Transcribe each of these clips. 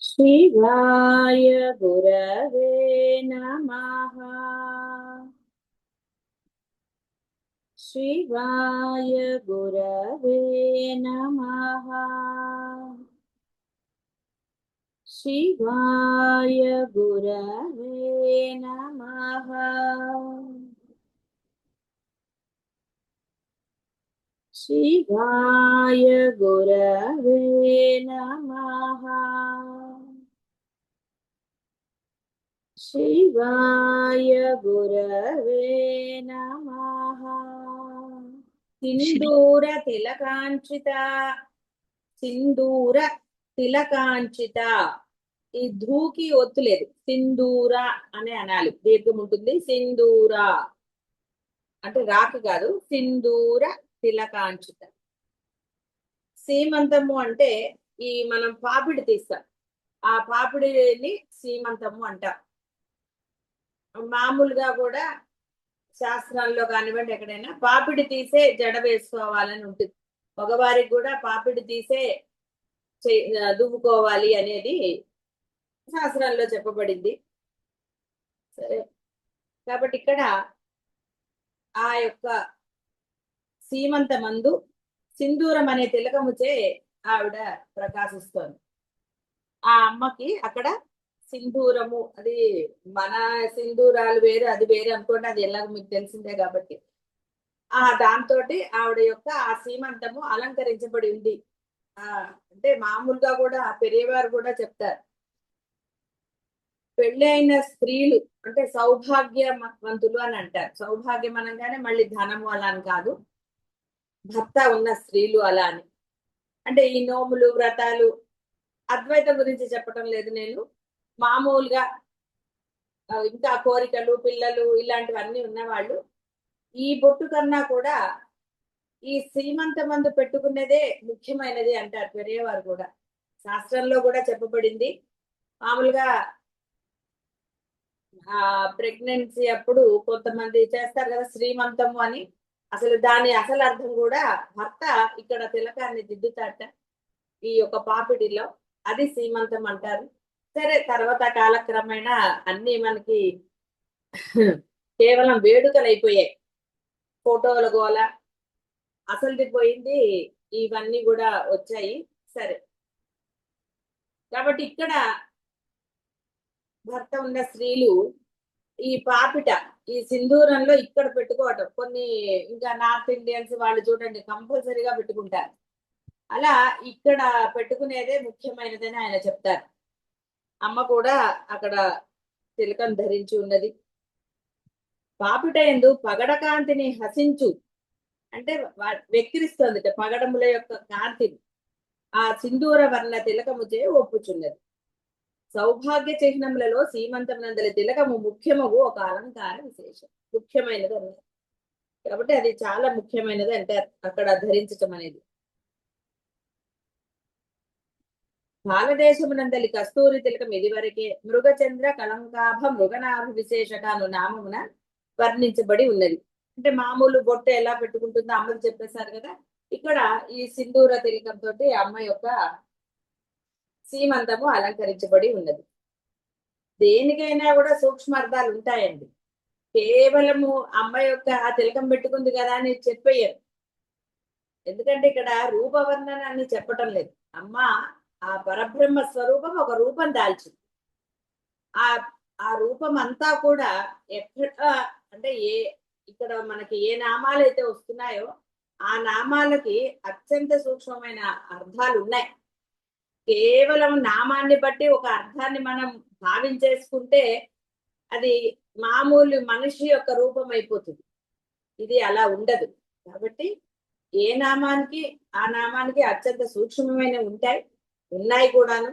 शिवाय गुरवे नमः। शिवाय गुरवे नमः। शिवाय गुरवे नमः। शिवाय गुरवे नमः। शिवाय गुरवे नमः। सिंदूर तिलकांचिता సింధూర తిలకాంచిత. ఈ ధూకి ఒత్తులేదు, సింధూర అని అనాలి, దీర్ఘం ఉంటుంది. సింధూర అంటే రాకు కాదు, సింధూర తిలకాంచిత. సీమంతము అంటే ఈ మనం పాపిడి తీస్తాం, ఆ పాపిడిని సీమంతము అంటాం. మామూలుగా కూడా శాస్త్రాల్లో కానివ్వండి, ఎక్కడైనా పాపిడి తీసే జడ వేసుకోవాలని ఉంటుంది. మగవారికి కూడా పాపిడి తీసే దువ్వుకోవాలి అనేది శాస్త్రాల్లో చెప్పబడింది. సరే, కాబట్టి ఇక్కడ ఆ యొక్క సీమంతమందు సింధూరం అనే తిలకముచే ఆవిడ ప్రకాశిస్తోంది. ఆ అమ్మకి అక్కడ సింధూరము, అది మన సింధూరాలు వేరు, అది వేరు అనుకోండి, అది ఎలాగో మీకు తెలిసిందే. కాబట్టి దాంతో ఆవిడ యొక్క ఆ సీమంతము అలంకరించబడి ఉంది. అంటే మామూలుగా కూడా పెరియవారు కూడా చెప్తారు, పెళ్లి అయిన స్త్రీలు అంటే సౌభాగ్యవంతులు అని అంటారు. సౌభాగ్యం అనగానే మళ్ళీ ధనము అలా అని కాదు, భర్త ఉన్న స్త్రీలు అలా అని. అంటే ఈ నోములు వ్రతాలు అద్వైతం గురించి చెప్పడం లేదు నేను, మామూలుగా ఇంకా కోరికలు పిల్లలు ఇలాంటివన్నీ ఉన్నవాళ్ళు ఈ బొట్టు కన్నా కూడా ఈ శ్రీమంతమందు పెట్టుకునేదే ముఖ్యమైనది అంటారు పెరియవారు కూడా. శాస్త్రంలో కూడా చెప్పబడింది. మామూలుగా ప్రెగ్నెన్సీ అప్పుడు కొంతమంది చేస్తారు కదా శ్రీమంతము అని, అసలు దాని అసలు అర్థం కూడా భర్త ఇక్కడ తిలకాన్ని దిద్దుతాట ఈ యొక్క పాపిడిలో, అది సీమంతం అంటారు. సరే, తర్వాత కాలక్రమేణా అన్ని మనకి కేవలం వేడుకలు అయిపోయాయి, ఫోటోల గోల అసలుది పోయింది, ఇవన్నీ కూడా వచ్చాయి. సరే, కాబట్టి ఇక్కడ భర్త ఉన్న స్త్రీలు ఈ పాపిట ఈ సింధూరంలో ఇక్కడ పెట్టుకోవటం, కొన్ని ఇంకా నార్త్ ఇండియన్స్ వాళ్ళు చూడండి కంపల్సరీగా పెట్టుకుంటారు. అలా ఇక్కడ పెట్టుకునేదే ముఖ్యమైనదని ఆయన చెప్తారు. అమ్మ కూడా అక్కడ తిలకం ధరించి ఉన్నది. పాపిట ఎందు పగడకాంతిని హసించు అంటే వెక్కిరిస్తుంది పగడముల యొక్క కాంతిని ఆ సింధూర వర్ణ తిలకముచే ఒప్పుచున్నది. సౌభాగ్య చిహ్నములలో సీమంతమునందలి తిలకము ముఖ్యమగు ఒక అలంకార విశేషం, ముఖ్యమైనది అన్నారు. కాబట్టి అది చాలా ముఖ్యమైనది అంటే అక్కడ ధరించటం అనేది. భారతదేశమునందలి కస్తూరి తిలకం ఇదివరకే మృగచంద్ర కలంకాభ మృగనాభ విశేషకాను నామమున వర్ణించబడి ఉన్నది. అంటే మామూలు బొట్టు ఎలా పెట్టుకుంటుందో అమ్మకి చెప్పేశారు కదా, ఇక్కడ ఈ సింధూర తిలకంతో అమ్మ యొక్క సీమంతము అలంకరించబడి ఉన్నది. దేనికైనా కూడా సూక్ష్మార్థాలు ఉంటాయండి. కేవలము అమ్మ యొక్క ఆ తిలకం పెట్టుకుంది కదా అని చెప్పేయరు. ఎందుకంటే ఇక్కడ రూపవర్ణనాన్ని చెప్పటం లేదు. అమ్మ ఆ పరబ్రహ్మ స్వరూపం ఒక రూపం దాల్చింది. ఆ ఆ రూపం అంతా కూడా ఎక్కడ అంటే ఇక్కడ మనకి ఏ నామాలు అయితే వస్తున్నాయో ఆ నామాలకి అత్యంత సూక్ష్మమైన అర్థాలు ఉన్నాయి. కేవలం నామాన్ని బట్టి ఒక అర్థాన్ని మనం భావించేసుకుంటే అది మామూలు మనిషి యొక్క రూపం అయిపోతుంది. ఇది అలా ఉండదు. కాబట్టి ఏ నామానికి ఆ నామానికి అత్యంత సూక్ష్మమైన ఉన్నాయి కూడాను.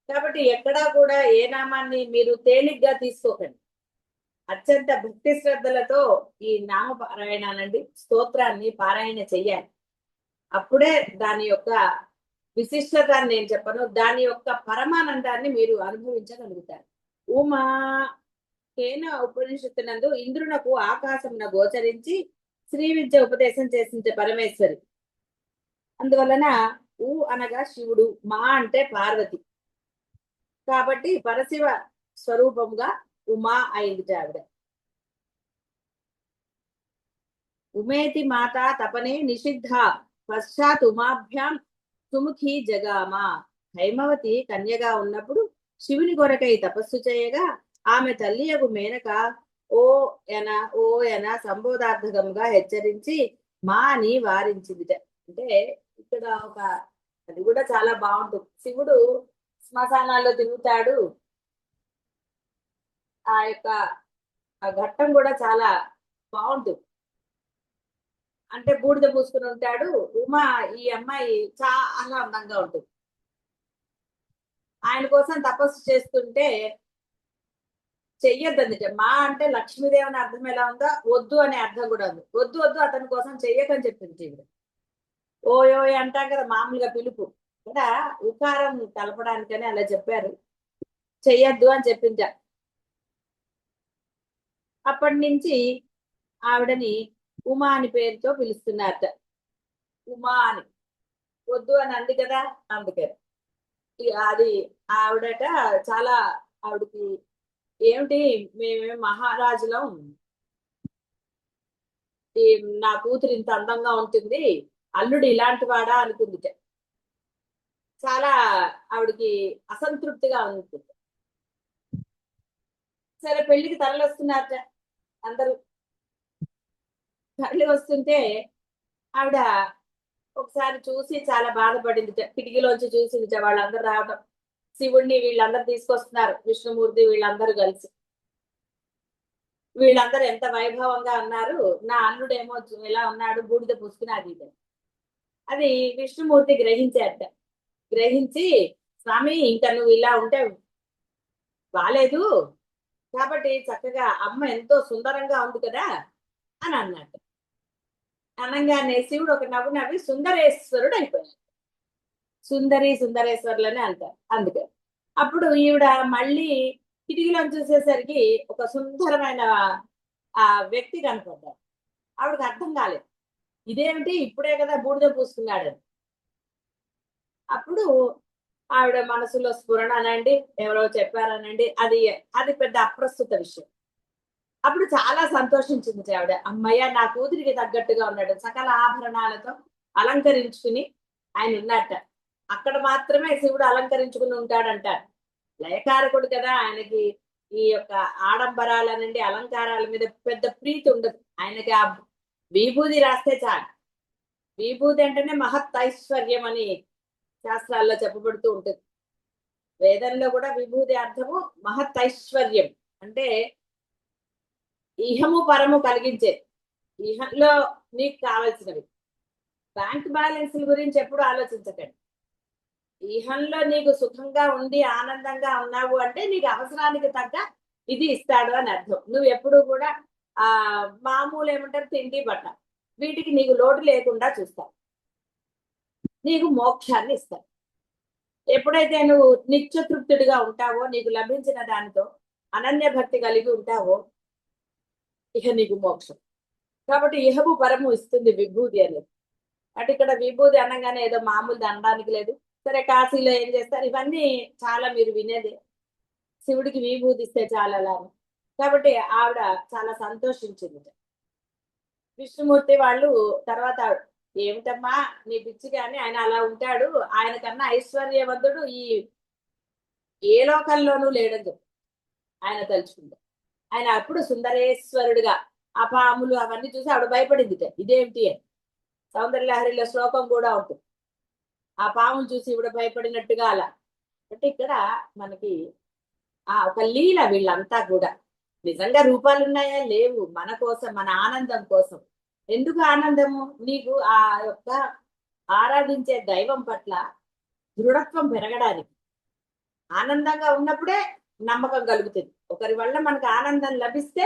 కాబట్టి ఎక్కడా కూడా ఏ నామాన్ని మీరు తేలిగ్గా తీసుకోకండి. అత్యంత భక్తి శ్రద్ధలతో ఈ నామ పారాయణానండి స్తోత్రాన్ని పారాయణ చెయ్యాలి. అప్పుడే దాని యొక్క విశిష్టతాన్ని నేను చెప్పను, దాని యొక్క పరమానందాన్ని మీరు అనుభవించగలుగుతారు. ఉమా కేన ఉపనిషత్తునందు ఇంద్రునకు ఆకాశమున గోచరించి శ్రీ విద్య ఉపదేశం చేసించే పరమేశ్వరి. అందువలన ఊ అనగా శివుడు, మా అంటే పార్వతి. కాబట్టి పరశివ స్వరూపంగా ఉమా అయింది ఆవిడ. ఉమేతి మాత తపనే నిషిద్ధ పశ్చాత్ ఉమాభ్యాం సుముఖి జగామ. హైమవతి కన్యగా ఉన్నప్పుడు శివుని కొరకై తపస్సు చేయగా ఆమె తల్లియగు మేనక ఓ ఎన ఓ ఎన సంబోధార్థకంగా హెచ్చరించి మా అని వారించింది. అంటే ఇక్కడ ఒక అది కూడా చాలా బాగుంటుంది. శివుడు శ్మశానాల్లో తిరుగుతాడు, ఆ యొక్క ఆ ఘట్టం కూడా చాలా బాగుంటుంది. అంటే బూడిద పూసుకుని ఉంటాడు. ఉమా ఈ అమ్మాయి చాలా అందంగా ఉంటుంది. ఆయన కోసం తపస్సు చేస్తుంటే చెయ్యొద్దండి. మా అంటే లక్ష్మీదేవిని అర్థం ఎలా ఉందో వద్దు అనే అర్థం కూడా ఉంది. వద్దు వద్దు అతని కోసం చెయ్యకని చెప్పింది ఈవిడ. ఓయోయ్ అంటాం కదా మామూలుగా పిలుపు, ఇక్కడ ఉకారం కలపడానికని అలా చెప్పారు, చెయ్యొద్దు అని చెప్పించా. అప్పటి నుంచి ఆవిడని ఉమా అని పేరుతో పిలుస్తున్నారట. ఉమా అని వద్దు అని అంది కదా, అందుకే అది ఆవిడట చాలా ఆవిడకి ఏమిటి మేమే మహారాజులం, ఈ నా కూతురు ఇంత అందంగా ఉంటుంది, అల్లుడు ఇలాంటి వాడా అనుకుంది. చాలా ఆవిడకి అసంతృప్తిగా ఉంటుంది. సరే పెళ్లికి తరలి వస్తున్నారట అందరూ. తరలి వస్తుంటే ఆవిడ ఒకసారి చూసి చాలా బాధపడింది. కిటికీలోంచి చూసింది వాళ్ళందరూ రావడం, శివుణ్ణి వీళ్ళందరూ తీసుకొస్తున్నారు, విష్ణుమూర్తి వీళ్ళందరూ కలిసి. వీళ్ళందరూ ఎంత వైభవంగా ఉన్నారు, నా అల్లుడేమో ఎలా ఉన్నాడు బూడిద పూసుకుని అది ఇది. అది విష్ణుమూర్తి గ్రహించారట. గ్రహించి స్వామి ఇంకా నువ్వు ఇలా ఉంటే బాలేదు, కాబట్టి చక్కగా అమ్మ ఎంతో సుందరంగా ఉంది కదా అని అన్నట్టు. అనగానే శివుడు ఒక నవ్వు నవ్వి సుందరేశ్వరుడు అయిపోయాడు. సుందరి సుందరేశ్వరులని అంటారు అందుకే. అప్పుడు ఈవిడ మళ్ళీ కిటికీలో చూసేసరికి ఒక సుందరమైన ఆ వ్యక్తి కనపడ్డాడు. ఆవిడకి అర్థం కాలేదు, ఇదేమిటి ఇప్పుడే కదా బూడిద పూసుకున్నాడు. అప్పుడు ఆవిడ మనసులో స్ఫురణ అనండి, ఎవరో చెప్పారనండి, అది అది పెద్ద అప్రస్తుత విషయం. అప్పుడు చాలా సంతోషించింది ఆవిడ. అమ్మయ్య నా కూతురికి తగ్గట్టుగా ఉన్నాడు, సకల ఆభరణాలతో అలంకరించుకుని ఆయన ఉన్నట్ట. అక్కడ మాత్రమే శివుడు అలంకరించుకుని ఉంటాడంటారు. లయకారకుడు కదా, ఆయనకి ఈ యొక్క ఆడంబరాలనండి అలంకారాల మీద పెద్ద ప్రీతి ఉండదు. ఆయనకి ఆ విభూది రాస్తే చాలు. విభూది అంటేనే మహత్ ఐశ్వర్యం అని శాస్త్రాల్లో చెప్పబడుతూ ఉంటుంది. వేదంలో కూడా విభూది అర్థము మహత్ ఐశ్వర్యం, అంటే ఇహము పరము కలిగించే. ఇహంలో నీకు కావాల్సినవి, బ్యాంక్ బ్యాలెన్స్ల గురించి ఎప్పుడు ఆలోచించకండి. ఇహంలో నీకు సుఖంగా ఉండి ఆనందంగా ఉన్నావు అంటే నీకు అవసరానికి తగ్గ ఇది ఇస్తాడు అని అర్థం. నువ్వు ఎప్పుడు కూడా ఆ మామూలు ఏమంటారు తిండి బట్ట వీటికి నీకు లోటు లేకుండా చూస్తావు, నీకు మోక్షాన్ని ఇస్తావు. ఎప్పుడైతే నువ్వు నిత్యతృప్తుడిగా ఉంటావో, నీకు లభించిన దానితో అనన్య భక్తి కలిగి ఉంటావో, ఇహ నీకు మోక్షం. కాబట్టి ఇహము పరము ఇస్తుంది విభూది అనేది. అంటే ఇక్కడ విభూది అనగానే ఏదో మామూలు అనడానికి లేదు. సరే కాశీలో ఏం చేస్తారు, ఇవన్నీ చాలా మీరు వినేదే. శివుడికి విభూది ఇస్తే చాలా లాభం. కాబట్టి ఆవిడ చాలా సంతోషించింది. విష్ణుమూర్తి వాళ్ళు తర్వాత ఏమిటమ్మా నీ పిచ్చి కానీ ఆయన అలా ఉంటాడు, ఆయన కన్నా ఐశ్వర్యవంతుడు ఈ ఏ లోకంలోనూ లేడని చెప్పి ఆయన తలుచుకుంటారు. ఆయన అప్పుడు సుందరేశ్వరుడిగా ఆ పాములు అవన్నీ చూసి ఆవిడ భయపడింది. ఇదేమిటి అని సౌందర్యలహరిలో శ్లోకం కూడా ఉంటుంది, ఆ పాములు చూసి ఇవిడ భయపడినట్టుగా అలా. అంటే ఇక్కడ మనకి ఆ ఒక లీల. వీళ్ళంతా కూడా నిజంగా రూపాలు ఉన్నాయా లేవు, మన కోసం మన ఆనందం కోసం. ఎందుకు ఆనందము, నీకు ఆ యొక్క ఆరాధించే దైవం పట్ల దృఢత్వం పెరగడానికి. ఆనందంగా ఉన్నప్పుడే నమ్మకం కలుగుతుంది. ఒకరి వల్ల మనకు ఆనందం లభిస్తే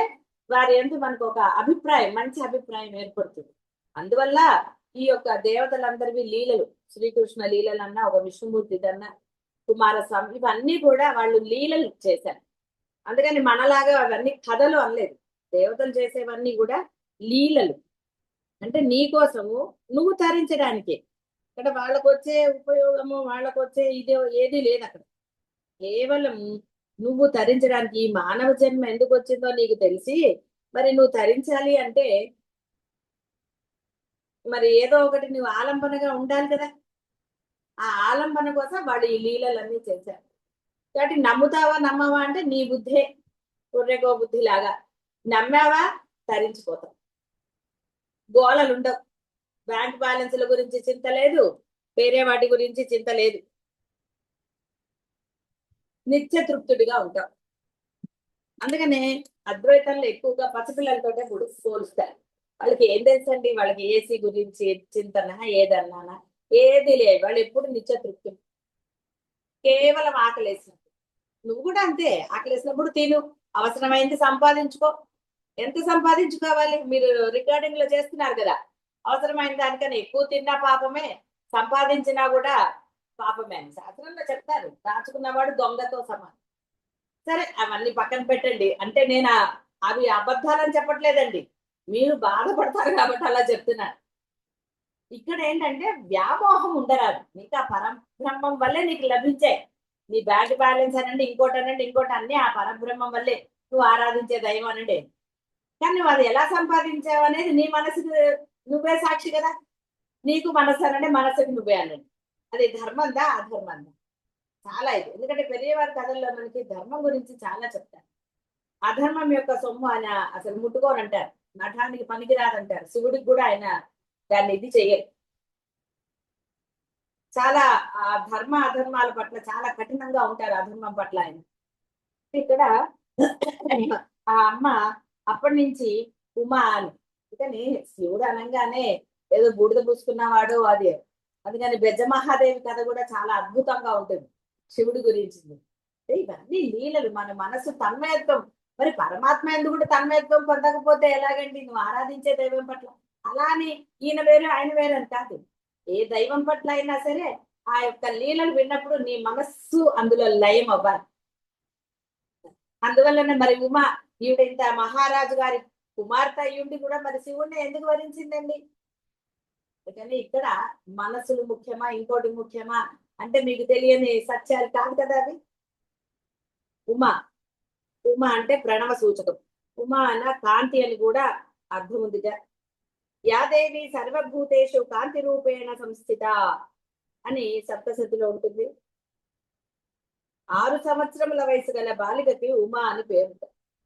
వారి యందు మనకు ఒక అభిప్రాయం, మంచి అభిప్రాయం ఏర్పడుతుంది. అందువల్ల ఈ యొక్క దేవతలందరివి లీలలు, శ్రీకృష్ణ లీలలన్నా ఒక విష్ణుమూర్తిదన్నా కుమారస్వామి, ఇవన్నీ కూడా వాళ్ళు లీలలు చేశారు. అందుకని మనలాగా అవన్నీ కథలు అనలేదు. దేవతలు చేసేవన్నీ కూడా లీలలు, అంటే నీ కోసము నువ్వు తరించడానికి. ఇక్కడ వాళ్ళకు వచ్చే ఉపయోగము వాళ్ళకు వచ్చే ఇదే ఏది లేదు అక్కడ. కేవలం నువ్వు తరించడానికి ఈ మానవ జన్మ ఎందుకు వచ్చిందో నీకు తెలిసి మరి నువ్వు తరించాలి అంటే మరి ఏదో ఒకటి నువ్వు ఆలంబనగా ఉండాలి కదా. ఆ ఆలంబన కోసం వాడు ఈ లీలలన్నీ చేశారు. కాబట్టి నమ్ముతావా నమ్మవా అంటే నీ బుద్ధే కుర్రెగో బుద్ధి లాగా. నమ్మావా తరించిపోతావు. గోళలు ఉండవు. బ్యాంక్ బ్యాలెన్స్ల గురించి చింత లేదు, వేరే వాటి గురించి చింత లేదు. నిత్య తృప్తుడిగా ఉంటాం. అందుకనే అద్వైతంలో ఎక్కువగా పసిపిల్లలతోటే పోలుస్తారు. వాళ్ళకి ఏం తెలుసండి, వాళ్ళకి ఏసీ గురించి చింతన ఏదన్నానా ఏది లేదు. వాళ్ళు ఎప్పుడు నిత్య తృప్తులు. కేవలం ఆకలేసినప్పుడు. నువ్వు కూడా అంతే, ఆకలేసినప్పుడు తిను, అవసరమైంది సంపాదించుకో. ఎంత సంపాదించుకోవాలి? మీరు రికార్డింగ్ లో చేస్తున్నారు కదా, అవసరమైన దానికన్నా ఎక్కువ తిన్నా పాపమే, సంపాదించినా కూడా పాపమే అని శాస్త్రంలో చెప్తారు. దాచుకున్నవాడు దొంగతో సమానం. సరే అవన్నీ పక్కన పెట్టండి. అంటే నేను అవి అబద్ధాలని చెప్పట్లేదండి, మీరు బాధపడతారు కాబట్టి అలా చెప్తున్నాను. ఇక్కడ ఏంటంటే వ్యామోహం ఉండరాదు. నీకు ఆ పరబ్రహ్మం వల్లే నీకు లభించాయి. నీ బ్యాంక్ బ్యాలెన్స్ అనండి, ఇంకోటి అనండి, ఇంకోటి అన్ని ఆ పరబ్రహ్మం వల్లే. నువ్వు ఆరాధించే దైవం అనండి. కానీ నువ్వు అది ఎలా సంపాదించావు అనేది నీ మనసుకు నువ్వే సాక్షి కదా. నీకు మనసు అనండి, మనసుకు నువ్వే అనండి. అది ధర్మందా అధర్మందా చాలా ఇది. ఎందుకంటే పెరియవారి కథల్లో మనకి ధర్మం గురించి చాలా చెప్తారు. అధర్మం యొక్క సొమ్ము ఆయన అసలు ముట్టుకోనంటారు, మఠానికి పనికిరాదంటారు. శివుడికి కూడా ఆయన దాన్ని ఇది చెయ్యరు. చాలా ఆ ధర్మ అధర్మాల పట్ల చాలా కఠినంగా ఉంటారు. అధర్మం పట్ల ఆయన. ఇక్కడ ఆ అమ్మ అప్పటి నుంచి ఉమా అని. అందుకని శివుడు అనగానే ఏదో బూడిద పూసుకున్నవాడు అది. అందుకని బెజ్జ మహాదేవి కథ కూడా చాలా అద్భుతంగా ఉంటుంది శివుడి గురించి. ఇవన్నీ లీలలు. మన మనసు తన్మయత్వం. మరి పరమాత్మ ఎందుకు కూడా తన్మయత్వం పొందకపోతే ఎలాగండి? నువ్వు ఆరాధించే దైవం పట్ల. అలా అని ఈయన వేరు ఆయన వేరు అని కాదు. ఏ దైవం పట్ల అయినా సరే ఆ యొక్క లీలలు విన్నప్పుడు నీ మనస్సు అందులో లయం అవ్వాలి. అందువల్లనే మరి ఉమా ఈవిడ ఇంత మహారాజు గారి కుమార్తె అయ్యుండి కూడా మరి శివుణ్ణి ఎందుకు వరించిందండి? అందుకని ఇక్కడ మనసులు ముఖ్యమా ఇంకోటి ముఖ్యమా అంటే మీకు తెలియని సత్యాలు కాదు కదా అవి. ఉమా, ఉమా అంటే ప్రణవ సూచకం. ఉమా అన్న కాంతి అని కూడా అర్థం ఉందిగా. యాదేవి సర్వభూతేషు కాంతి రూపేణ సంస్థిత అని సప్తశతిలో ఉంటుంది. 6 సంవత్సరముల వయసు గల బాలికకి ఉమా అని పేరు.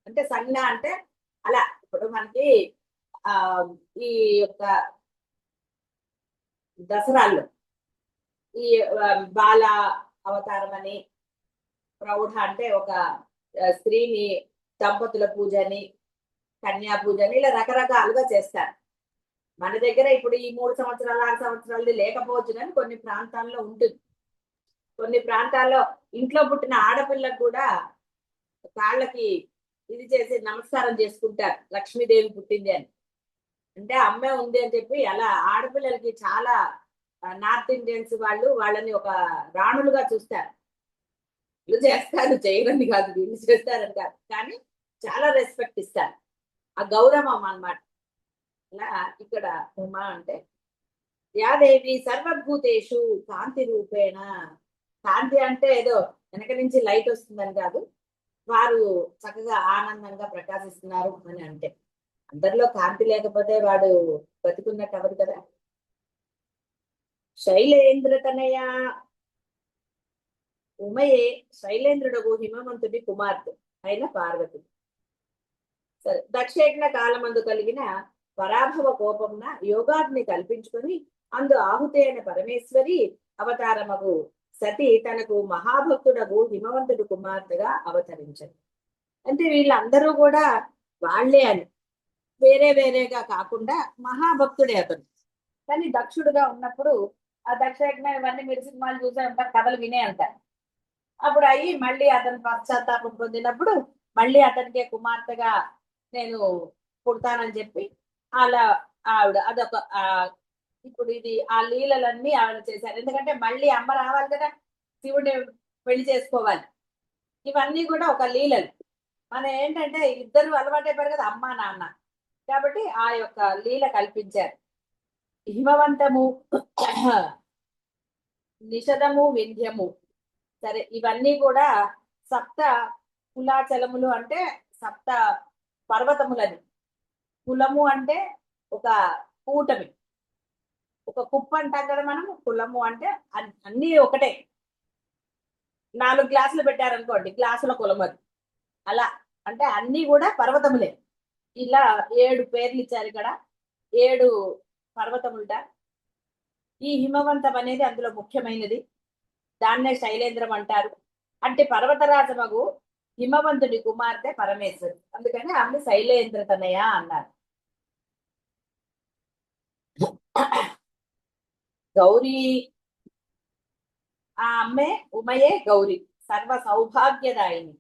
అంటే సంజ్ఞ అంటే అలా. ఇప్పుడు మనకి ఆ ఈ యొక్క దసరాల్లో ఈ బాల అవతారం అని, ప్రౌఢ అంటే ఒక స్త్రీని, దంపతుల పూజని, కన్యా పూజని ఇలా రకరకాలుగా చేస్తారు. మన దగ్గర ఇప్పుడు ఈ 3 సంవత్సరాలు 6 సంవత్సరాలది లేకపోవచ్చు, కానీ కొన్ని ప్రాంతాల్లో ఉంటుంది. కొన్ని ప్రాంతాల్లో ఇంట్లో పుట్టిన ఆడపిల్లకు కూడా కాళ్ళకి ఇది చేసి నమస్కారం చేసుకుంటారు, లక్ష్మీదేవి పుట్టింది అని. అంటే అమ్మే ఉంది అని చెప్పి అలా ఆడపిల్లలకి చాలా నార్త్ ఇండియన్స్ వాళ్ళు వాళ్ళని ఒక రాణులుగా చూస్తారు. వీళ్ళు చేస్తారు, చేయరని కాదు, వీళ్ళు చేస్తారని కాదు, కానీ చాలా రెస్పెక్ట్ ఇస్తారు. ఆ గౌరవం అన్నమాట. ఇలా ఇక్కడ ఉమా అంటే యాదేవి సర్వభూతేషు కాంతి రూపేణ. కాంతి అంటే ఏదో వెనక నుంచి లైట్ వస్తుందని కాదు, వారు చక్కగా ఆనందంగా ప్రకాశిస్తున్నారు అని అంటే. అందరిలో కాంతి లేకపోతే వాడు బతికున్నట్టు అవ్వదు కదా. శైలేంద్ర తనయ ఉమయే శైలేంద్రుడకు హిమవంతుడి కుమార్తె అయిన పార్వతి. సరే, దక్షయజ్ఞ కాలమందు కలిగిన పరాభవ కోపంన యోగాగ్ని కల్పించుకొని అందు ఆహుతి అయిన పరమేశ్వరి అవతారమగు సతి తనకు మహాభక్తుడకు హిమవంతుడు కుమార్తెగా అవతరించారు. అంటే వీళ్ళందరూ కూడా వాళ్లే అని, వేరే వేరేగా కాకుండా మహాభక్తుడే అతను. కానీ దక్షుడుగా ఉన్నప్పుడు ఆ దక్షయజ్ఞ ఇవన్నీ మీరు సినిమాలు చూసే ఉంటారు, కథలు వినే అంటారు. అప్పుడు అయ్యి మళ్ళీ అతను పశ్చాత్తాపం పొందినప్పుడు మళ్ళీ అతనికే కుమార్తెగా నేను పుడతానని చెప్పి అలా ఆవిడ అదొక ఇప్పుడు ఇది ఆ లీలలన్నీ ఆవిడ చేశారు. ఎందుకంటే మళ్ళీ అమ్మ రావాలి కదా, శివుడిని పెళ్లి చేసుకోవాలి. ఇవన్నీ కూడా ఒక లీలలు. మనం ఏంటంటే ఇద్దరు అలవాటైపోయారు కదా, అమ్మ నాన్న, కాబట్టి ఆ యొక్క లీల కల్పించారు. హిమవంతము నిషదము వింధ్యము సరే, ఇవన్నీ కూడా సప్త కులాచలములు అంటే సప్త పర్వతములని. కులము అంటే ఒక కూటమి, ఒక కుప్ప అంటాం కదా మనం. కులము అంటే అన్ని ఒకటే. 4 గ్లాసులు పెట్టారనుకోండి, గ్లాసుల కులం అది. అలా అంటే అన్ని కూడా పర్వతములే. ఇలా 7 పేర్లు ఇచ్చారు ఇక్కడ. 7 పర్వతములుట. ఈ హిమవంతం అనేది అందులో ముఖ్యమైనది. దాన్నే శైలేంద్రం అంటారు. అంటే పర్వతరాజమగు హిమవంతుడి కుమార్తె పరమేశ్వరి, అందుకని ఆమె శైలేంద్ర తనయ అన్నారు. గౌరీ, ఆ అమ్మే ఉమయే గౌరీ, సర్వ సౌభాగ్యదాయిని.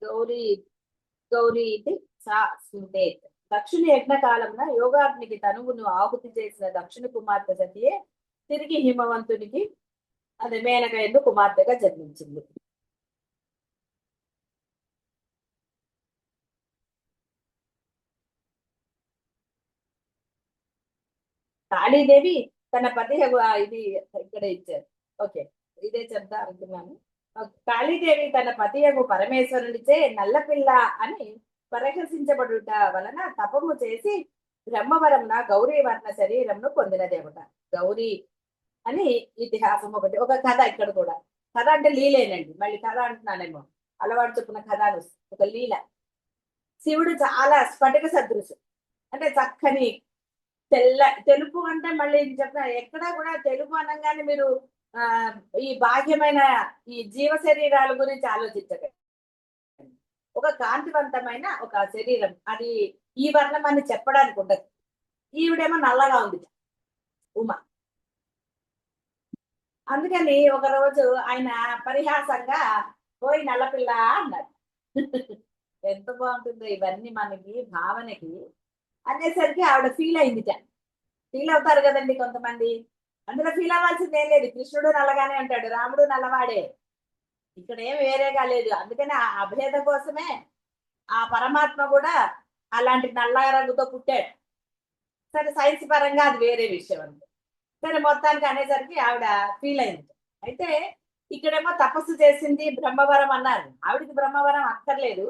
గౌరీ గౌరీ ఇది సా సుందేత్. దక్షిణ యజ్ఞకాలంలో యోగాగ్నికి తనువును ఆహుతి చేసిన దక్షిణ కుమార్తె సతియే తిరిగి హిమవంతునికి అది మేనక ఎందు కుమార్తెగా జన్మించింది. కాళీదేవి తన పతి ఇది ఇక్కడ ఇచ్చారు. ఓకే, ఇదే చెప్తా అనుకున్నాను. కాళీదేవి తన పతి పరమేశ్వరునిచే నల్లపిల్ల అని పరిహసించబడుట వలన తపము చేసి బ్రహ్మవరంన గౌరీ వర్ణ శరీరంను పొందిన దేవత. గౌరీ అని ఇతిహాసం ఒకటి, ఒక కథ ఇక్కడ కూడా. కథ అంటే లీలేనండి, మళ్ళీ కథ అంటున్నానేమో, అలవాటు చెప్పుకున్న కథ ఒక లీల. శివుడు చాలా స్ఫటిక సదృశం, అంటే చక్కని తెలుపు. అంటే మళ్ళీ చెప్పిన ఎక్కడా కూడా తెలుపు అనగానే మీరు ఈ బాహ్యమైన ఈ జీవ శరీరాల గురించి ఆలోచించకండి. ఒక కాంతివంతమైన ఒక శరీరం, అది ఈ వర్ణం అని చెప్పడానికి ఉండదు. ఈవిడేమో నల్లగా ఉంది ఉమ. అందుకని ఒక రోజు ఆయన పరిహాసంగా పోయి నల్లపిల్ల అన్నాడు. ఎంత బాగుంటుందో ఇవన్నీ మనకి భావనకి అనేసరికి ఆవిడ ఫీల్ అయిందిట. ఫీల్ అవుతారు కదండి కొంతమంది, అందులో ఫీల్ అవ్వాల్సింది ఏం లేదు. కృష్ణుడు నల్లగానే అంటాడు, రాముడు నల్లవాడే, ఇక్కడ ఏం వేరేగా లేదు. అందుకని ఆ అభేద కోసమే ఆ పరమాత్మ కూడా అలాంటి నల్ల రంగుతో పుట్టాడు. సరే, సైన్స్ పరంగా అది వేరే విషయం అండి. సరే, మొత్తానికి అనేసరికి ఆవిడ ఫీల్ అయింది. అయితే ఇక్కడేమో తపస్సు చేసింది, బ్రహ్మవరం అన్నారు. ఆవిడికి బ్రహ్మవరం అక్కర్లేదు.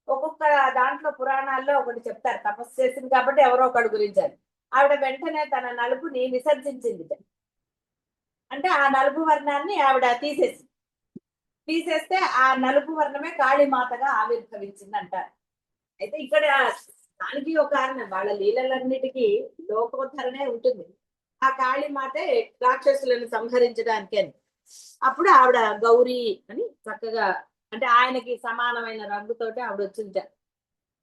ఒక్కొక్క దాంట్లో పురాణాల్లో ఒకటి చెప్తారు, తపస్సు చేసింది కాబట్టి ఎవరో ఒకటి గురించి. ఆవిడ వెంటనే తన నలుపుని విసర్జించింది. అంటే ఆ నలుపు వర్ణాన్ని ఆవిడ తీసేస్తే ఆ నలుపు వర్ణమే కాళీమాతగా ఆవిర్భవించింది అంటారు. అయితే ఇక్కడ దానికి ఒక కారణం, వాళ్ళ లీలలన్నిటికీ లోకోద్ధరణే ఉంటుంది. ఆ కాళీమాతే రాక్షసులను సంహరించడానికి అని. అప్పుడు ఆవిడ గౌరీ అని చక్కగా, అంటే ఆయనకి సమానమైన రంగుతోటి ఆవిడ వచ్చింది.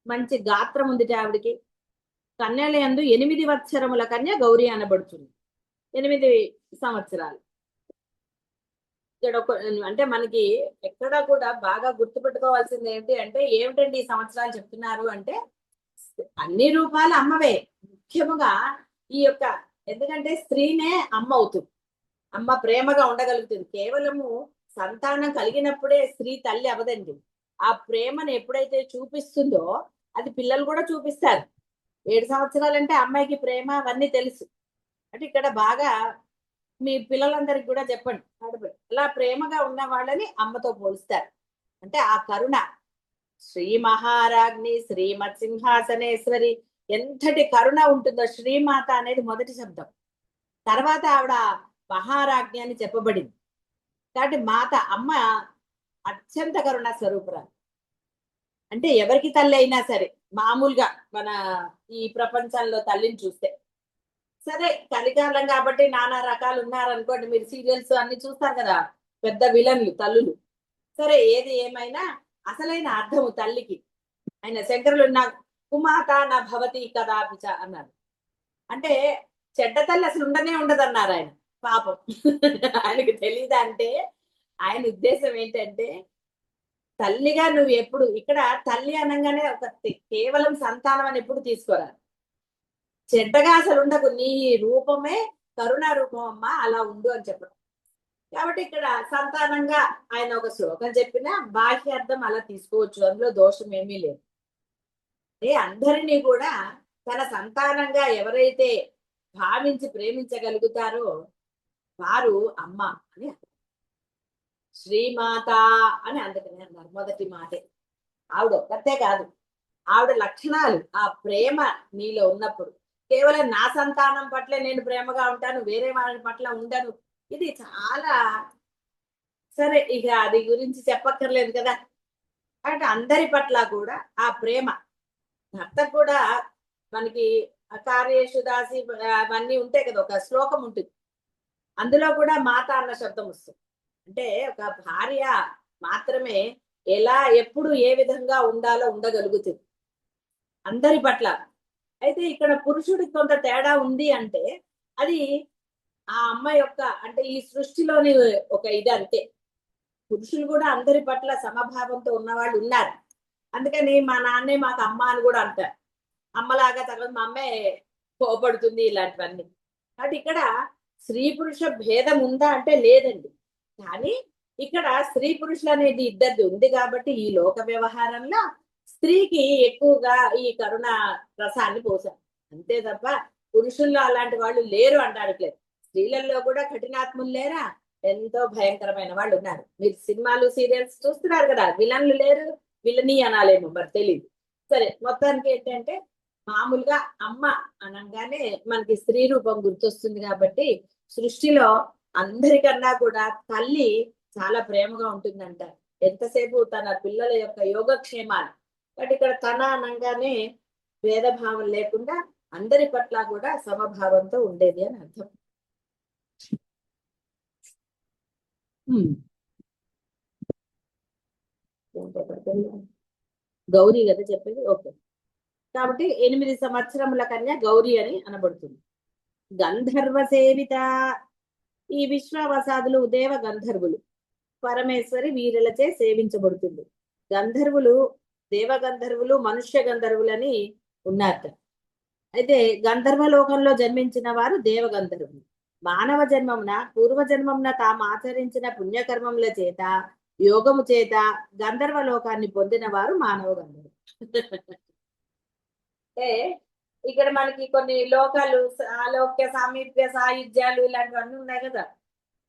మంచి గాత్రం ఉంది ఆవిడికి. కన్యల యందు 8 వత్సరముల కన్య గౌరీ అనబడుతుంది. 8 సంవత్సరాలు. ఇక్కడ అంటే మనకి ఎక్కడ కూడా బాగా గుర్తుపెట్టుకోవాల్సింది ఏంటి అంటే, ఏమిటండి ఈ సంవత్సరాలు చెప్తున్నారు అంటే, అన్ని రూపాలు అమ్మవే. ముఖ్యముగా ఈ యొక్క, ఎందుకంటే స్త్రీనే అమ్మ అవుతుంది, అమ్మ ప్రేమగా ఉండగలుగుతుంది. కేవలము సంతానం కలిగినప్పుడే స్త్రీ తల్లి అవదండి. ఆ ప్రేమను ఎప్పుడైతే చూపిస్తుందో అది పిల్లలు కూడా చూపిస్తారు. 7 సంవత్సరాలంటే అమ్మాయికి ప్రేమ అవన్నీ తెలుసు. అంటే ఇక్కడ బాగా మీ పిల్లలందరికి కూడా చెప్పండి, అలా ప్రేమగా ఉన్న వాళ్ళని అమ్మతో పోలుస్తారు. అంటే ఆ కరుణ. శ్రీ మహారాజ్ని శ్రీమత్ సింహాసనేశ్వరి, ఎంతటి కరుణ ఉంటుందో. శ్రీమాత అనేది మొదటి శబ్దం, తర్వాత ఆవిడ మహారాజ్ఞి అని చెప్పబడింది. కాబట్టి మాత, అమ్మ అత్యంత కరుణ స్వరూపురాలు. అంటే ఎవరికి తల్లి అయినా సరే, మామూలుగా మన ఈ ప్రపంచంలో తల్లిని చూస్తే, సరే కలికాలం కాబట్టి నానా రకాలు ఉన్నారనుకోండి, మీరు సీరియల్స్ అన్ని చూస్తారు కదా, పెద్ద విలన్లు తల్లులు. సరే, ఏది ఏమైనా అసలైన అర్థము తల్లికి, ఆయన శంకరులు నా కుమాత నా భవతి కదాపిచ అన్నారు. అంటే చెడ్డ తల్లి అసలు ఉండనే ఉండదన్నారు ఆయన. పాపం ఆయనకు తెలీదా అంటే, ఆయన ఉద్దేశం ఏంటంటే, తల్లిగా నువ్వు ఎప్పుడు ఇక్కడ తల్లి అనగానే ఒక కేవలం సంతానం అని ఎప్పుడు తీసుకోరాదు. చెడ్డగా అసలు ఉండకు, నీ రూపమే కరుణా రూపం అమ్మ, అలా ఉండు అని చెప్పడం. కాబట్టి ఇక్కడ సంతానంగా ఆయన ఒక శ్లోకం చెప్పిన బాహ్యార్థం అలా తీసుకోవచ్చు, అందులో దోషం ఏమీ లేదు. అందరినీ కూడా తన సంతానంగా ఎవరైతే భావించి ప్రేమించగలుగుతారో వారు అమ్మ అని శ్రీమాత అని అందుకనే అన్నారు. మొదటి మాటే ఆవిడ ఒక్కతే కాదు, ఆవిడ లక్షణాలు ఆ ప్రేమ నీలో ఉన్నప్పుడు కేవలం నా సంతానం పట్ల నేను ప్రేమగా ఉంటాను, వేరే వాళ్ళ పట్ల ఉండను, ఇది చాలా సరే, ఇక అది గురించి చెప్పక్కర్లేదు కదా. అంటే అందరి పట్ల కూడా ఆ ప్రేమ. భర్త కూడా మనకి కార్యేషు దాసి అవన్నీ ఉంటాయి కదా, ఒక శ్లోకం ఉంటుంది, అందులో కూడా మాత అన్న శబ్దం వస్తుంది. అంటే ఒక భార్య మాత్రమే ఎలా ఎప్పుడు ఏ విధంగా ఉండాలో ఉండగలుగుతుంది అందరి పట్ల. అయితే ఇక్కడ పురుషుడికి కొంత తేడా ఉంది అంటే అది ఆ అమ్మ యొక్క, అంటే ఈ సృష్టిలోని ఒక ఇది అంతే. పురుషులు కూడా అందరి పట్ల సమభావంతో ఉన్నవాళ్ళు ఉన్నారు. అందుకని మా నాన్నే మాకు అమ్మ అని కూడా అంటారు. అమ్మలాగా తర్వాత మా అమ్మే కోపడుతుంది, ఇలాంటివన్నీ. కాబట్టి ఇక్కడ స్త్రీ పురుష భేదం ఉందా అంటే లేదండి. కానీ ఇక్కడ స్త్రీ పురుషులు అనేది ఇద్దరిది ఉంది కాబట్టి ఈ లోక వ్యవహారంలో స్త్రీకి ఎక్కువగా ఈ కరుణ రసాన్ని పోసారు అంతే తప్ప పురుషుల్లో అలాంటి వాళ్ళు లేరు అంటానికి. స్త్రీలలో కూడా కఠినాత్ములు లేరా, ఎంతో భయంకరమైన వాళ్ళు ఉన్నారు. మీరు సినిమాలు సీరియల్స్ చూస్తున్నారు కదా, విలన్లు లేరు, విలనీ అనాలేమో మరి తెలియదు. సరే, మొత్తానికి ఏంటంటే మామూలుగా అమ్మ అనగానే మనకి స్త్రీ రూపం గుర్తొస్తుంది కాబట్టి సృష్టిలో అందరికన్నా కూడా తల్లి చాలా ప్రేమగా ఉంటుందంట. ఎంతసేపు తన పిల్లల యొక్క యోగక్షేమాలు. కాబట్టి ఇక్కడ తన అనగానే భేదభావం లేకుండా అందరి పట్ల కూడా సమభావంతో ఉండేది అని అర్థం. గౌరీ కదా చెప్పేది. ఓకే, కాబట్టి 8 సంవత్సరముల కన్య గౌరీ అని అనబడుతుంది. గంధర్వ సేవిత, ఈ విశ్వావసాదులు దేవ గంధర్వులు పరమేశ్వరి వీరులచే సేవించబడుతుంది. గంధర్వులు దేవ గంధర్వులు మనుష్య గంధర్వులని ఉన్నారు. అయితే గంధర్వ లోకంలో జన్మించిన వారు దేవ గంధర్వులు. మానవ జన్మమున పూర్వజన్మమున తాము ఆచరించిన పుణ్యకర్మముల చేత యోగము చేత గంధర్వ లోకాన్ని పొందిన వారు మానవ గంధర్వులు. అంటే ఇక్కడ మనకి కొన్ని లోకాలు ఆలోక్య సామీప్య సాయుధ్యాలు ఇలాంటివన్నీ ఉన్నాయి కదా,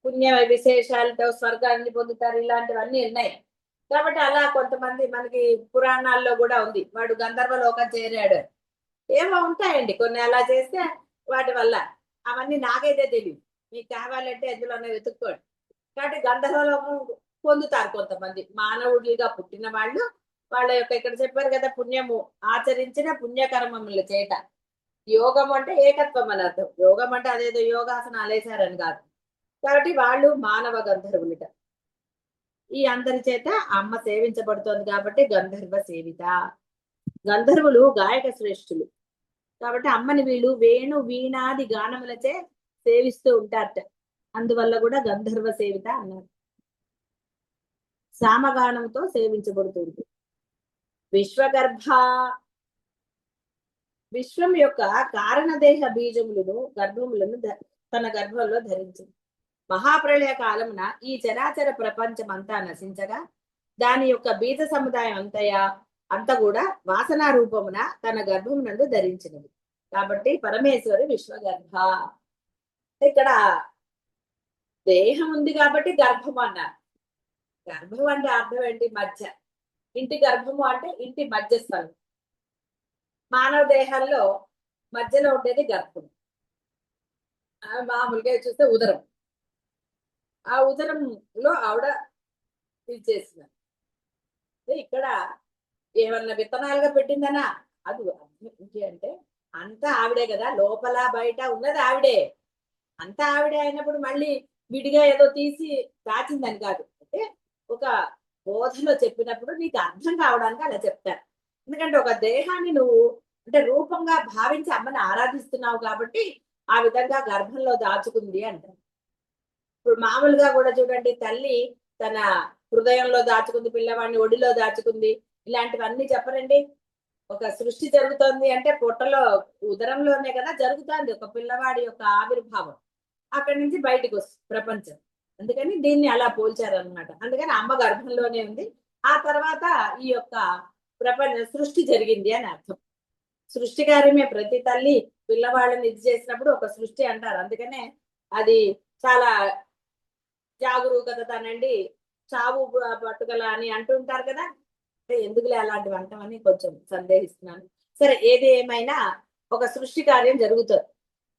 పుణ్య విశేషాలతో స్వర్గాన్ని పొందుతారు, ఇలాంటివన్నీ ఉన్నాయి. కాబట్టి అలా కొంతమంది మనకి పురాణాల్లో కూడా ఉంది, వాడు గంధర్వ లోకం చేరాడు. ఏమో ఉంటాయండి కొన్ని అలా చేస్తే వాటి వల్ల. అవన్నీ నాకైతే తెలియదు, మీకు కావాలంటే ఎందులోనే వెతుక్కోండి. కాబట్టి గంధర్వ లోకం పొందుతారు కొంతమంది మానవుడిగా పుట్టిన వాళ్ళు. వాళ్ళ యొక్క ఇక్కడ చెప్పారు కదా, పుణ్యము ఆచరించిన పుణ్యకర్మముల చేత. యోగం అంటే ఏకత్వం అని అర్థం. యోగం అంటే అదేదో యోగాసనాలు వేశారని కాదు. కాబట్టి వాళ్ళు మానవ గంధర్వులుట. ఈ అందరి చేత అమ్మ సేవించబడుతోంది కాబట్టి గంధర్వ సేవిత. గంధర్వులు గాయక శ్రేష్ఠులు కాబట్టి అమ్మని వీళ్ళు వేణు వీణాది గానములచే సేవిస్తూ ఉంటారట. అందువల్ల కూడా గంధర్వ సేవిత అన్నారు. సామగానంతో సేవించబడుతుంది. విశ్వగర్భ, విశ్వం యొక్క కారణదేహ బీజములను గర్భములను తన గర్భంలో ధరించింది. మహాప్రళయ కాలమున ఈ చరాచర ప్రపంచం అంతా నశించగా దాని యొక్క బీజ సముదాయం అంత కూడా వాసనా రూపమున తన గర్భమునందు ధరించినది. కాబట్టి పరమేశ్వరి విశ్వగర్భ. ఇక్కడ దేహం ఉంది కాబట్టి గర్భం అన్నారు. గర్భం అంటే అర్థం ఏంటి? మధ్య. ఇంటి గర్భము అంటే ఇంటి మధ్య స్థలం. మానవ దేహాల్లో మధ్యలో ఉండేది గర్భం. మామూలుగా చూస్తే ఉదరం. ఆ ఉదరంలో ఆవిడ ఇది చేసినారు. ఇక్కడ ఏమన్నా విత్తనాలుగా పెట్టిందనా? అది ఏంటి అంటే అంతా ఆవిడే కదా, లోపల బయట ఉన్నది ఆవిడే. అంతా ఆవిడే అయినప్పుడు మళ్ళీ విడిగా ఏదో తీసి దాచిందని కాదు. అంటే ఒక బోధలో చెప్పినప్పుడు నీకు అర్థం కావడానికి అలా చెప్తారు. ఎందుకంటే ఒక దేహాన్ని నువ్వు అంటే రూపంగా భావించి అమ్మని ఆరాధిస్తున్నావు కాబట్టి ఆ విధంగా గర్భంలో దాచుకుంది అంటారు. ఇప్పుడు మామూలుగా కూడా చూడండి, తల్లి తన హృదయంలో దాచుకుంది, పిల్లవాడిని ఒడిలో దాచుకుంది, ఇలాంటివన్నీ చెప్పరండి. ఒక సృష్టి జరుగుతోంది అంటే పొట్టలో ఉదరంలోనే కదా జరుగుతుంది ఒక పిల్లవాడి యొక్క ఆవిర్భావం. అక్కడి నుంచి బయటకు వస్తుంది ప్రపంచం. అందుకని దీన్ని అలా పోల్చారనమాట. అందుకని అమ్మ గర్భంలోనే ఉంది. ఆ తర్వాత ఈ యొక్క ప్రపంచ సృష్టి జరిగింది అని అర్థం. సృష్టి కార్యమే ప్రతి తల్లి పిల్లవాళ్ళని ఇది చేసినప్పుడు ఒక సృష్టి అంటారు. అందుకనే అది చాలా జాగరూకతనండి, చావు పట్టుదల అని అంటుంటారు కదా. అంటే ఎందుకులే అలాంటివి అంటామని కొంచెం సందేహిస్తున్నాను. సరే, ఏది ఏమైనా ఒక సృష్టి కార్యం జరుగుతుంది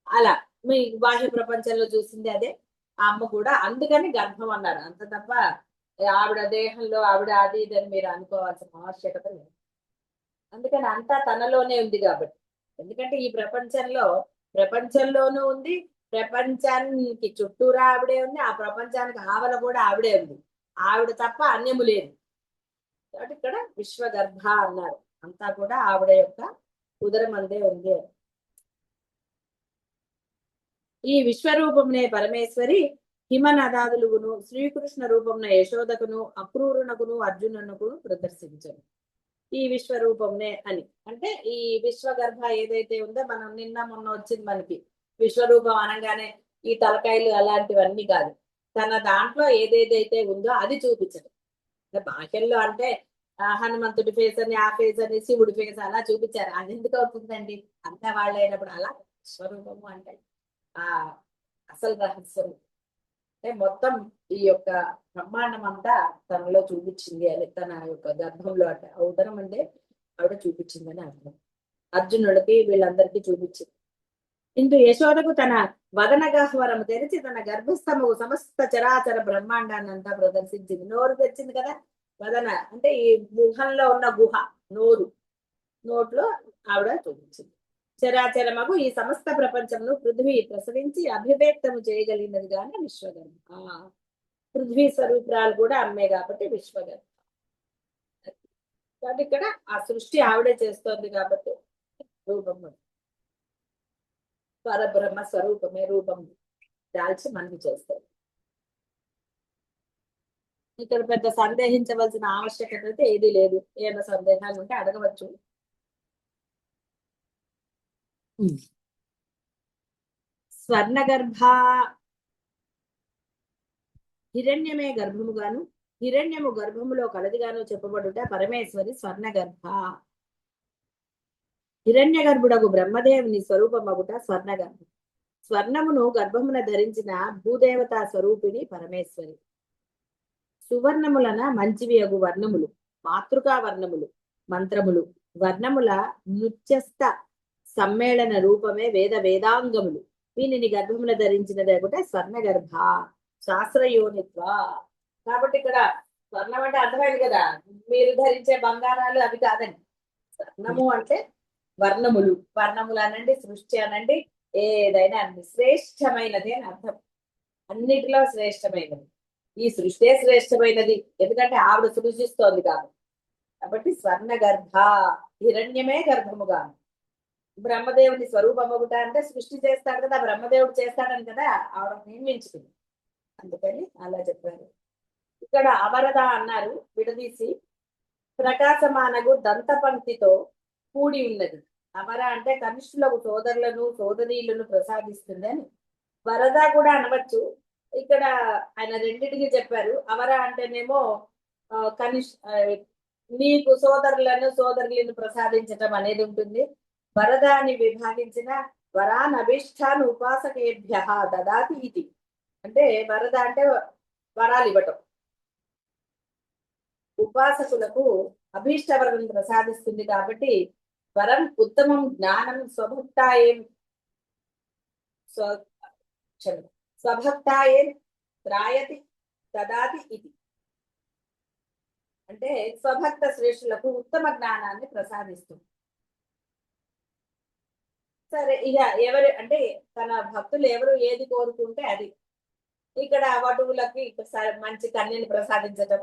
అలా. మీ బాహ్య ప్రపంచంలో చూసింది అదే. ఆ అమ్మ కూడా అందుకని గర్భం అన్నారు, అంత తప్ప ఆవిడ దేహంలో ఆవిడ అది ఇది అని మీరు అనుకోవాల్సిన ఆవశ్యకత లేదు. అందుకని అంతా తనలోనే ఉంది కాబట్టి. ఎందుకంటే ఈ ప్రపంచంలోనూ ఉంది, ప్రపంచానికి చుట్టూరా ఆవిడే ఉంది, ఆ ప్రపంచానికి ఆవల కూడా ఆవిడే ఉంది. ఆవిడ తప్ప అన్యము లేదు. కాబట్టి ఇక్కడ విశ్వగర్భ అన్నారు, అంతా కూడా ఆవిడ యొక్క ఉదరమందే ఉంది. ఈ విశ్వరూపమునే పరమేశ్వరి హిమనదాదులుగును శ్రీకృష్ణ రూపమున యశోదకును అక్రూరునకును అర్జునునకును ప్రదర్శించను. ఈ విశ్వరూపంనే అని అంటే ఈ విశ్వగర్భ ఏదైతే ఉందో, మనం నిన్న మొన్న వచ్చింది మనకి విశ్వరూపం అనగానే ఈ తలకాయలు అలాంటివన్నీ కాదు, తన దాంట్లో ఏదేదైతే ఉందో అది చూపించడం. బాహ్యంలో అంటే హనుమంతుడి ఫేస్ అని, ఆ ఫేస్ అని, శివుడి ఫేస్ అలా చూపించారు. అది ఎందుకు అవుతుందండి? అంతా వాళ్ళైనప్పుడు అలా విశ్వరూపము అంటే ఆ అసలు రహస్యం అంటే మొత్తం ఈ యొక్క బ్రహ్మాండం అంతా తనలో చూపించింది అని, తన యొక్క గర్భంలో అంటే ఉదరం అంటే ఆవిడ చూపించిందని అర్థం. అర్జునుడికి వీళ్ళందరికీ చూపించింది. ఇందు యశోదకు తన వదన గహ్వరము తెరిచి తన గర్భస్థము సమస్త చరాచర బ్రహ్మాండాన్ని అంతా ప్రదర్శించింది. నోరు తెచ్చింది కదా, వదన అంటే ఈ గుహంలో ఉన్న గుహ, నోట్లో ఆవిడ చూపించింది. చరాచరమగు ఈ సమస్త ప్రపంచమును పృథ్వీ ప్రసవించి అభివ్యక్తము చేయగలిగినది గాని విశ్వగర్భ. పృథ్వీ స్వరూపురాలు కూడా అమ్మే కాబట్టి విశ్వగర్భ. కాబట్టి ఇక్కడ ఆ సృష్టి ఆవిడే చేస్తోంది కాబట్టి రూపము పరబ్రహ్మ స్వరూపమే రూపం దాల్చి మనకి చేస్తుంది. ఇక్కడ పెద్ద సందేహించవలసిన ఆవశ్యకత అయితే ఏది లేదు. ఏమైనా సందేహాలు ఉంటే అడగవచ్చు. స్వర్ణగర్భ హిరణ్యమే గర్భముగాను హిరణ్యము గర్భములో కలదిగాను చెప్పబడుట పరమేశ్వరి స్వర్ణగర్భ. హిరణ్య గర్భుడగు బ్రహ్మదేవుని స్వరూపమగుట స్వర్ణగర్భం. స్వర్ణమును గర్భమున ధరించిన భూదేవతా స్వరూపిణి పరమేశ్వరి. సువర్ణములన మంచివి అగు వర్ణములు, మాతృకా వర్ణములు, మంత్రములు, వర్ణముల నృత్యస్థ సమ్మేళన రూపమే వేదాంగములు. వీనిని గర్భమున ధరించినది ఒకటే స్వర్ణగర్భ శాస్త్రయోనిత్వ. కాబట్టి ఇక్కడ స్వర్ణం అంటే అర్థమైంది కదా, మీరు ధరించే బంగారాలు అవి కాదండి. స్వర్ణము అంటే వర్ణములు అనండి, సృష్టి అనండి, ఏదైనా అండి శ్రేష్టమైనది అని అర్థం. అన్నిటిలో శ్రేష్టమైనది ఈ సృష్టి శ్రేష్టమైనది, ఎందుకంటే ఆవిడ సృష్టిస్తోంది కాబట్టి స్వర్ణ గర్భ హిరణ్యమే గర్భముగా. బ్రహ్మదేవుని స్వరూపమగుట అంటే సృష్టి చేస్తాడు కదా, బ్రహ్మదేవుడు చేస్తాడని కదా ఆవిడ నియమించుకుంది, అందుకని అలా చెప్పారు. ఇక్కడ అవరద అన్నారు విడదీసి, ప్రకాశమానగు దంత పంక్తితో కూడి ఉన్నది. అమర అంటే కనిష్ఠులకు సోదరులను సోదరీలను ప్రసాదిస్తుంది అని. వరద కూడా అనవచ్చు. ఇక్కడ ఆయన రెండింటికి చెప్పారు. అవర అంటేనేమో నీకు సోదరులను సోదరులను ప్రసాదించటం అనేది ఉంటుంది. వరదాన్ని విభాగించిన వరాన్ అభిష్టాన్ ఉపాసకేభ్య దదాతి ఇది. అంటే వరద అంటే వరాలు ఇవ్వటం, ఉపాసకులకు అభీష్ట వరం ప్రసాదిస్తుంది. కాబట్టి వరం ఉత్తమం జ్ఞానం స్వభక్తాయేం స్వభక్తాయేం త్రాయతి దదాతి ఇది. అంటే స్వభక్త శ్రేష్ఠులకు ఉత్తమ జ్ఞానాన్ని ప్రసాదిస్తుంది. సరే, ఇక ఎవరు అంటే తన భక్తులు ఎవరు ఏది కోరుకుంటే అది. ఇక్కడ వటువులకి మంచి కన్యని ప్రసాదించటం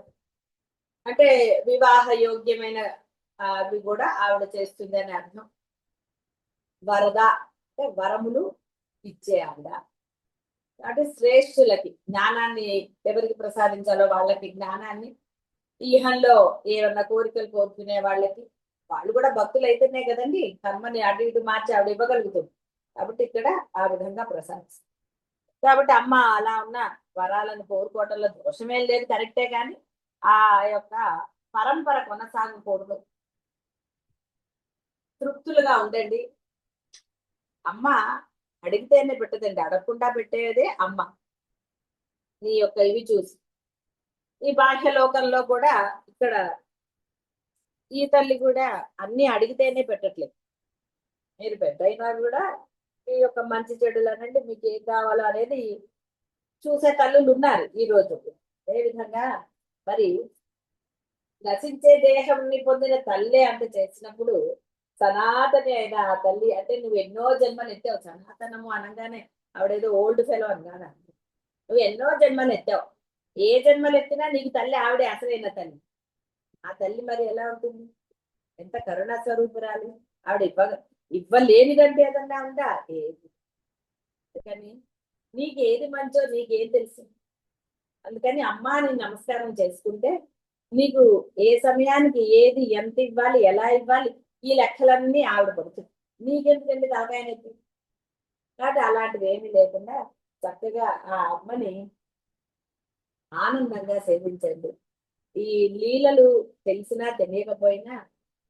అంటే వివాహ యోగ్యమైన అవి కూడా ఆవిడ చేస్తుంది అని అర్థం. వరద అంటే వరములు ఇచ్చే ఆవిడ. అంటే శ్రేష్ఠులకి జ్ఞానాన్ని ఎవరికి ప్రసాదించాలో వాళ్ళకి జ్ఞానాన్ని, ఈహంలో ఏమన్నా కోరికలు కోరుకునే వాళ్ళకి, వాళ్ళు కూడా భక్తులు అయితేనే కదండి కర్మని అటు ఇటు మార్చి ఆవిడ ఇవ్వగలుగుతుంది. కాబట్టి ఇక్కడ ఆ విధంగా ప్రసాదిస్తుంది. కాబట్టి అమ్మ అలా ఉన్న వరాలను కోరుకోవటంలో దోషమేం లేదు, కరెక్టే. కానీ ఆ యొక్క పరంపర కొనసాగకూడదు, తృప్తులుగా ఉండండి. అమ్మ అడిగితేనే పెట్టదండి, అడగకుండా పెట్టేదే అమ్మ. నీ యొక్క ఇవి చూసి. ఈ బాహ్య లోకంలో కూడా ఇక్కడ ఈ తల్లి కూడా అన్ని అడిగితేనే పెట్టట్లేదు. మీరు పెద్ద అయినా కూడా మీ యొక్క మంచి చెడులు అనండి, మీకు ఏం కావాలో అనేది చూసే తల్లులు ఉన్నారు ఈ రోజు. అదేవిధంగా మరి నశించే దేహంని పొందిన తల్లే అంత చేసినప్పుడు సనాతని అయిన ఆ తల్లి అంటే నువ్వు ఎన్నో జన్మలు ఎత్తావు. సనాతనము అనగానే ఆవిడేదో ఓల్డ్ ఫెలో అని కాదు. నువ్వు ఎన్నో జన్మలు ఎత్తావు. ఏ జన్మలు ఎత్తినా నీకు తల్లి ఆవిడే అసలైన తల్లి. ఆ తల్లి మరి ఎలా ఉంటుంది? ఎంత కరుణా స్వరూపురాలు. ఆవిడ ఇవ్వలేనిదంటే ఏదన్నా ఉందా? ఏది. అందుకని నీకు ఏది మంచో నీకేం తెలుసు. అందుకని అమ్మా నీ నమస్కారం చేసుకుంటే నీకు ఏ సమయానికి ఏది ఎంత ఇవ్వాలి, ఎలా ఇవ్వాలి, ఈ లెక్కలన్నీ ఆవిడ పడుతుంది. నీకెందుకండి తలకాయ నొప్పి? కాబట్టి అలాంటివి ఏమీ లేకుండా చక్కగా ఆ అమ్మని ఆనందంగా సేవించండి. ఈ లీలలు తెలిసినా తెలియకపోయినా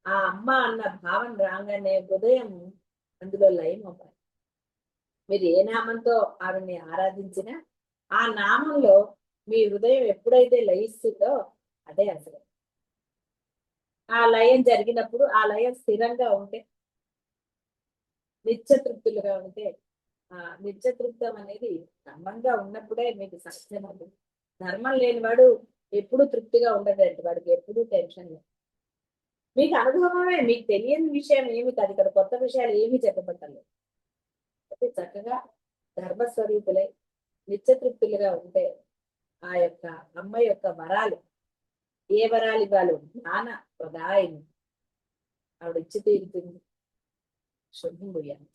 ఆ అమ్మ అన్న భావన రాగానే హృదయం అందులో లయం అవ్వాలి. మీరు ఏ నామంతో ఆవిడ్ని ఆరాధించినా ఆ నామంలో మీ హృదయం ఎప్పుడైతే లయిస్తుందో అదే అసలు. ఆ లయం జరిగినప్పుడు ఆ లయం స్థిరంగా ఉంటే, నిత్యతృప్తులుగా ఉంటే, ఆ నిత్యతృప్తం అనేది ధర్మంగా ఉన్నప్పుడే మీకు సత్యం అవుతుంది. ధర్మం లేనివాడు ఎప్పుడు తృప్తిగా ఉండదండి. వాడికి ఎప్పుడు టెన్షన్ లేదు. మీకు అనుభవమే, మీకు తెలియని విషయం ఏమి కాదు. ఇక్కడ కొత్త విషయాలు ఏమి చెప్పబట్టలేదు. చక్కగా ధర్మస్వరూపులై నిత్యతృప్తులుగా ఉంటే ఆ యొక్క అమ్మ యొక్క వరాలు, ఏ వరాలు ఇవ్వాలి? జ్ఞాన ప్రదాయిని ఆవిడ ఇచ్చి తీరుతుంది. శుభం భూయాలి.